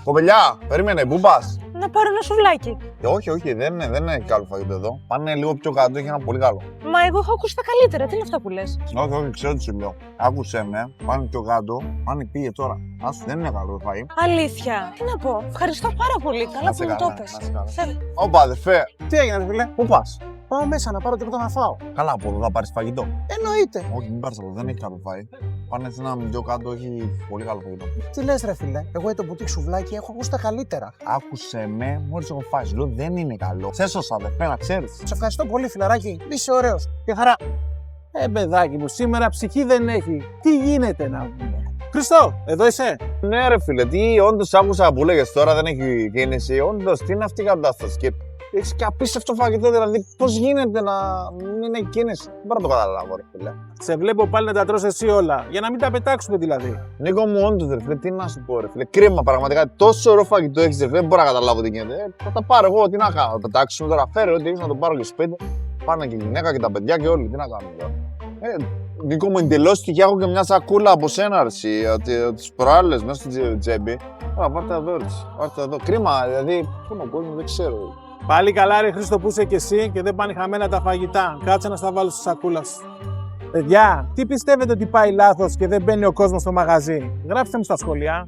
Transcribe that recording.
Κοπελιά, περίμενε, πού πας? Να πάρω ένα σουβλάκι. Όχι, δεν είναι καλό φαγητό εδώ. Πάνε λίγο πιο κάτω, έχει ένα πολύ καλό. Μα εγώ έχω ακούσει τα καλύτερα. Τι είναι αυτά που λες? Όχι, ξέρω τι σου λέω. Άκουσέ με, πάνε πιο κάτω, πάνε πήγε τώρα. Άσου, δεν είναι καλό το φαΐ. Αλήθεια. Τι να πω. Ευχαριστώ πάρα πολύ. Καλά που μου το πες. Όπα, αδερφέ, Τι έγινε, ρε φίλε? πού πας? Πάω μέσα να πάρω τίποτα να φάω. Καλά, από εδώ θα πάρεις φαγητό. Εννοείται. Όχι, μην πάρεις από εδώ, δεν έχει καλό φαΐ. Πάνε σε ένα πιο κάτω, έχει πολύ καλό φαγητό. Τι λες, ρε φίλε? Εγώ για το μπουτίκ σουβλάκι έχω ακούσει τα καλύτερα. Άκουσε με, μόλις έχω φάει, σου λέω δεν είναι καλό. Σε έσωσα, αδερφέ, να ξέρεις. Σε ευχαριστώ πολύ, φιλαράκι. Είσαι ωραίος. Και χαρά. Παιδάκι μου, σήμερα ψυχή δεν έχει. Τι γίνεται να πούμε? Χριστό, εδώ είσαι? Ναι, ρε φίλε, τι όντως άκουσα που λέγες τώρα, δεν έχει κίνηση. Όντως, τι είναι αυτή η κατάσταση? Και έχεις και απίστευτο φαγητό, δηλαδή πώς γίνεται να μην έχει κίνηση? Δεν μπορώ να το καταλάβω, ρε φίλε. Σε βλέπω πάλι να τα τρως εσύ όλα. Για να μην τα πετάξουμε δηλαδή. Νίκο μου, όντως, ρε φίλε, τι να σου πω, ρε φίλε. Κρίμα, πραγματικά. Τόσο ωραίο φαγητό έχεις, ρε φίλε, δεν μπορώ να καταλάβω τι γίνεται. Θα τα πάρω εγώ, τι να κάνω? Θα πετάξουμε τώρα, φέρε ό,τι έχεις να το πάρω και σπίτι. Πάνε και η γυναίκα και τα παιδιά και όλοι, τι να κάνουμε τώρα? Νίκο μου, εντελώς τυχαία έχω και μια σακούλα από σένα, τις προάλλες μέσα στο τσέπη. Πάρτε εδώ, πάρτε εδώ. Κρίμα, δηλαδή, πού είναι ο κόσμος, δεν ξέρω. Πάλι καλά, ρε Χρήστο, που είσαι και εσύ και δεν πάνε χαμένα τα φαγητά. Κάτσε να στα βάλω στη σακούλα σου. Παιδιά, τι πιστεύετε ότι πάει λάθος και δεν μπαίνει ο κόσμος στο μαγαζί? Γράψτε μου στα σχόλια.